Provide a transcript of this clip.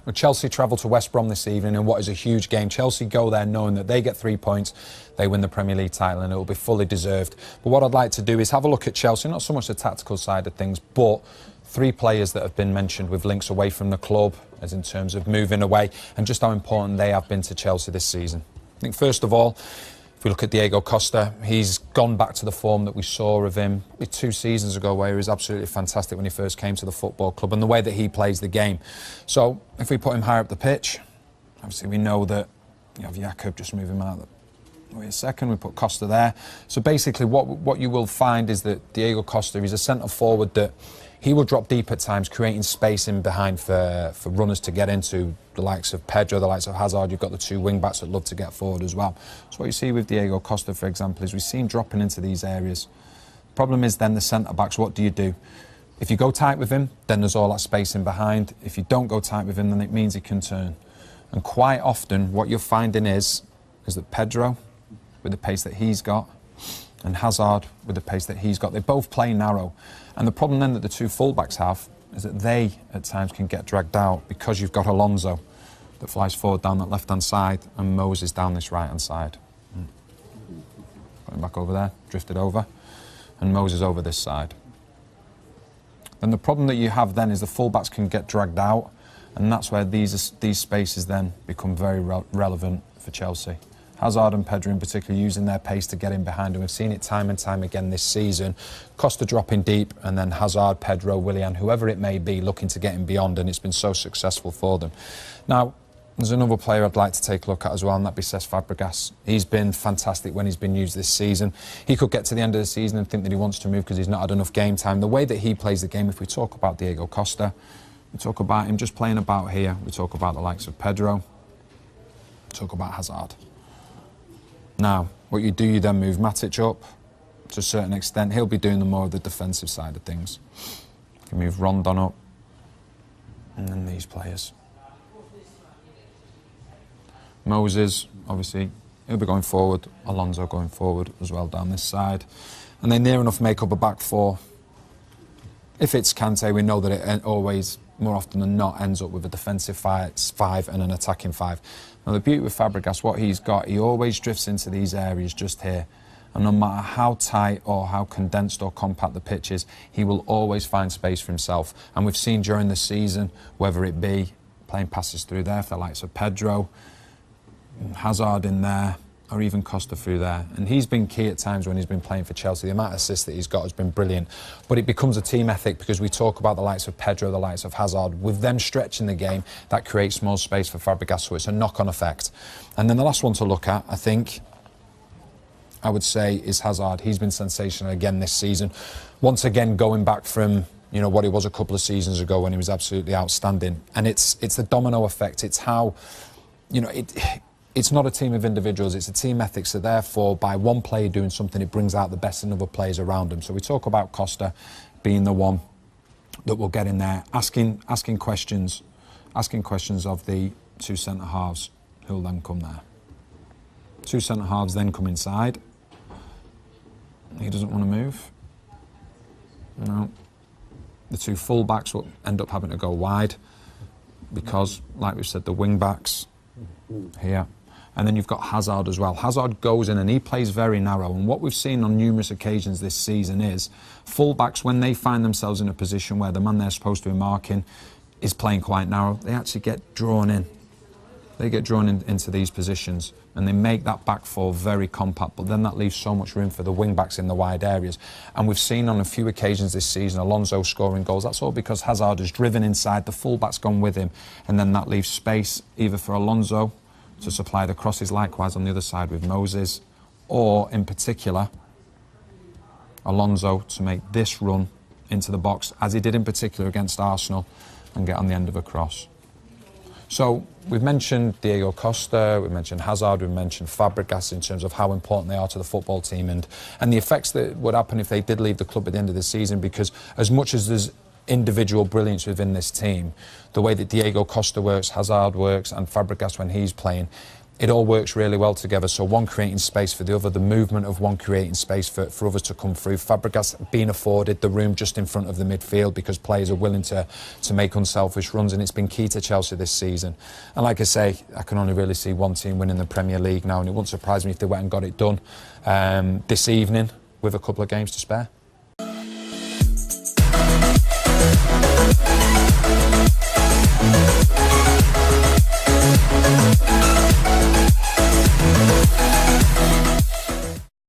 Well, Chelsea travel to West Brom this evening in what is a huge game. Chelsea go there knowing that they get 3 points, they win the Premier League title, and it will be fully deserved. But what I'd like to do is have a look at Chelsea, not so much the tactical side of things, but 3 players that have been mentioned with links away from the club, as in terms of moving away, and just how important they have been to Chelsea this season. I think first of all, if we look at Diego Costa, he's gone back to the form that we saw of him 2 seasons ago, where he was absolutely fantastic when he first came to the football club, and the way that he plays the game. So if we put him higher up the pitch, obviously we know that you have Jakob, just move him out. Wait a second, we put Costa there. So basically what you will find is that Diego Costa, he's a centre forward that he will drop deep at times, creating space in behind for runners to get into, the likes of Pedro, the likes of Hazard. You've got the 2 wing-backs that love to get forward as well. So what you see with Diego Costa, for example, is we see him dropping into these areas. Problem is then the centre-backs, what do you do? If you go tight with him, then there's all that space in behind. If you don't go tight with him, then it means he can turn. And quite often, what you're finding is that Pedro, with the pace that he's got, and Hazard, with the pace that he's got, they both play narrow. And the problem then that the 2 full-backs have is that they, at times, can get dragged out because you've got Alonso that flies forward down that left-hand side and Moses down this right-hand side. Put him back over there, drifted over, and Moses over this side. And the problem that you have then is the full-backs can get dragged out, and that's where these spaces then become very relevant for Chelsea. Hazard and Pedro in particular using their pace to get in behind, and we've seen it time and time again this season. Costa dropping deep, and then Hazard, Pedro, Willian, whoever it may be, looking to get him beyond, and it's been so successful for them. Now, there's another player I'd like to take a look at as well, and that'd be Cesc Fabregas. He's been fantastic when he's been used this season. He could get to the end of the season and think that he wants to move because he's not had enough game time. The way that he plays the game, if we talk about Diego Costa, we talk about him just playing about here, we talk about the likes of Pedro, we talk about Hazard. Now, what you do, you then move Matic up to a certain extent. He'll be doing the more of the defensive side of things. You can move Rondon up, and then these players. Moses, obviously, he'll be going forward. Alonso going forward as well down this side. And they near enough make up a back 4. If it's Kante, we know that it always, more often than not, ends up with a defensive 5 and an attacking 5. Now, the beauty with Fabregas, what he's got, he always drifts into these areas just here. And no matter how tight or how condensed or compact the pitch is, he will always find space for himself. And we've seen during the season, whether it be playing passes through there for the likes of Pedro, Hazard in there, or even Costa through there. And he's been key at times when he's been playing for Chelsea. The amount of assists that he's got has been brilliant. But it becomes a team ethic because we talk about the likes of Pedro, the likes of Hazard. With them stretching the game, that creates more space for Fabregas, so it's a knock-on effect. And then the last one to look at, I think, I would say, is Hazard. He's been sensational again this season. Once again, going back from what he was a couple of seasons ago when he was absolutely outstanding. And it's the domino effect. It's how, it's not a team of individuals, it's a team ethic, so therefore by one player doing something, it brings out the best in other players around him. So we talk about Costa being the one that will get in there, asking questions of the 2 centre-halves who'll then come there. 2 centre-halves then come inside. He doesn't want to move. No. The 2 full-backs will end up having to go wide because, like we've said, the wing-backs here. And then you've got Hazard as well. Hazard goes in and he plays very narrow. And what we've seen on numerous occasions this season is full-backs, when they find themselves in a position where the man they're supposed to be marking is playing quite narrow, they actually get drawn in. They get drawn into these positions and they make that back 4 very compact, but then that leaves so much room for the wing-backs in the wide areas. And we've seen on a few occasions this season Alonso scoring goals. That's all because Hazard has driven inside, the full-back's gone with him, and then that leaves space either for Alonso to supply the crosses, likewise on the other side with Moses, or in particular Alonso to make this run into the box, as he did in particular against Arsenal, and get on the end of a cross. So we've mentioned Diego Costa, we've mentioned Hazard, we've mentioned Fabregas in terms of how important they are to the football team and the effects that would happen if they did leave the club at the end of the season, because as much as there's individual brilliance within this team, the way that Diego Costa works, Hazard works, and Fabregas when he's playing, it all works really well together. So one creating space for the other, the movement of one creating space for others to come through. Fabregas being afforded the room just in front of the midfield because players are willing to make unselfish runs, and it's been key to Chelsea this season. And like I say, I can only really see one team winning the Premier League now, and it wouldn't surprise me if they went and got it done this evening with a couple of games to spare.